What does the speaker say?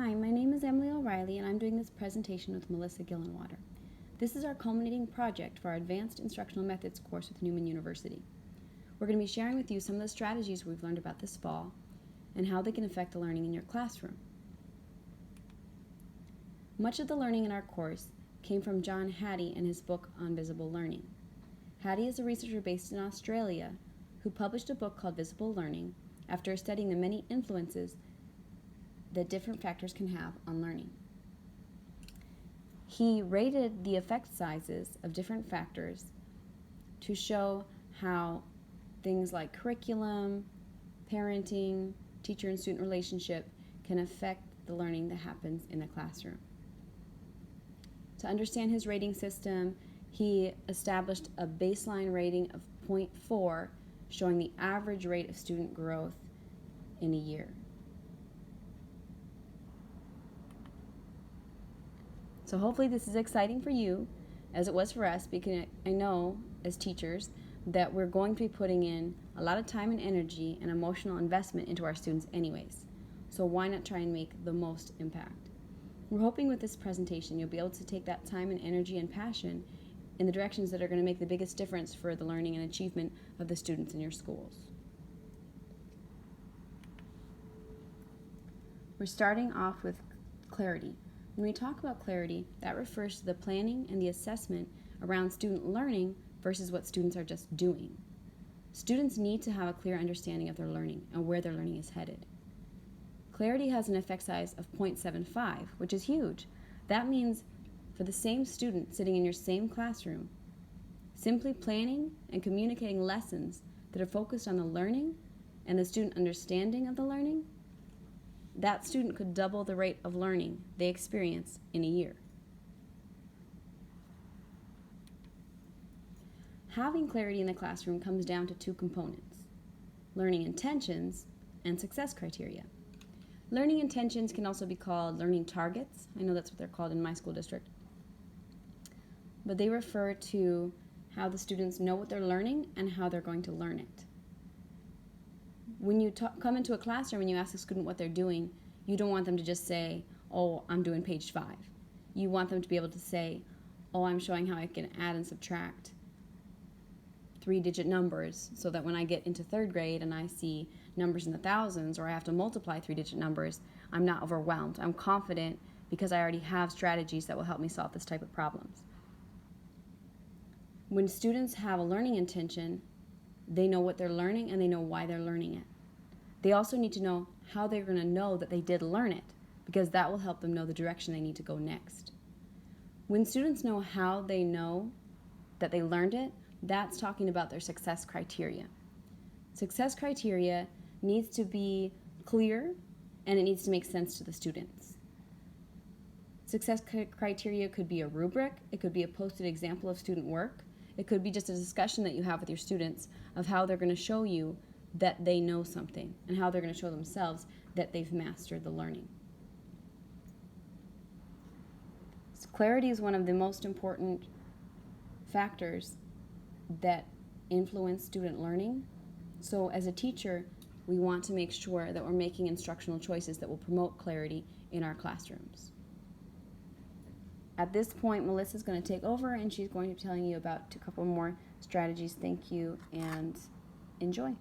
Hi, my name is Emily O'Reilly and I'm doing this presentation with Melissa Gillenwater. This is our culminating project for our Advanced Instructional Methods course with Newman University. We're going to be sharing with you some of the strategies we've learned about this fall and how they can affect the learning in your classroom. Much of the learning in our course came from John Hattie and his book on visible learning. Hattie is a researcher based in Australia who published a book called Visible Learning after studying the many influences that different factors can have on learning. He rated the effect sizes of different factors to show how things like curriculum, parenting, teacher and student relationship can affect the learning that happens in the classroom. To understand his rating system, he established a baseline rating of 0.4, showing the average rate of student growth in a year. So hopefully this is exciting for you, as it was for us, because I know as teachers that we're going to be putting in a lot of time and energy and emotional investment into our students anyways. So why not try and make the most impact? We're hoping with this presentation you'll be able to take that time and energy and passion in the directions that are going to make the biggest difference for the learning and achievement of the students in your schools. We're starting off with clarity. When we talk about clarity, that refers to the planning and the assessment around student learning versus what students are just doing. Students need to have a clear understanding of their learning and where their learning is headed. Clarity has an effect size of 0.75, which is huge. That means for the same student sitting in your same classroom, simply planning and communicating lessons that are focused on the learning and the student understanding of the learning, that student could double the rate of learning they experience in a year. Having clarity in the classroom comes down to two components: learning intentions and success criteria. Learning intentions can also be called learning targets. I know that's what they're called in my school district. But they refer to how the students know what they're learning and how they're going to learn it. When you come into a classroom and you ask a student what they're doing, you don't want them to just say, "Oh, I'm doing page 5." You want them to be able to say, "Oh, I'm showing how I can add and subtract 3-digit numbers so that when I get into 3rd grade and I see numbers in the thousands or I have to multiply 3-digit numbers, I'm not overwhelmed. I'm confident because I already have strategies that will help me solve this type of problems." When students have a learning intention, they know what they're learning and they know why they're learning it. They also need to know how they're going to know that they did learn it, because that will help them know the direction they need to go next. When students know how they know that they learned it, that's talking about their success criteria. Success criteria needs to be clear and it needs to make sense to the students. Success criteria could be a rubric, it could be a posted example of student work, it could be just a discussion that you have with your students of how they're going to show you that they know something and how they're going to show themselves that they've mastered the learning. So clarity is one of the most important factors that influence student learning. So as a teacher, we want to make sure that we're making instructional choices that will promote clarity in our classrooms. At this point, Melissa's going to take over and she's going to be telling you about a couple more strategies. Thank you and enjoy.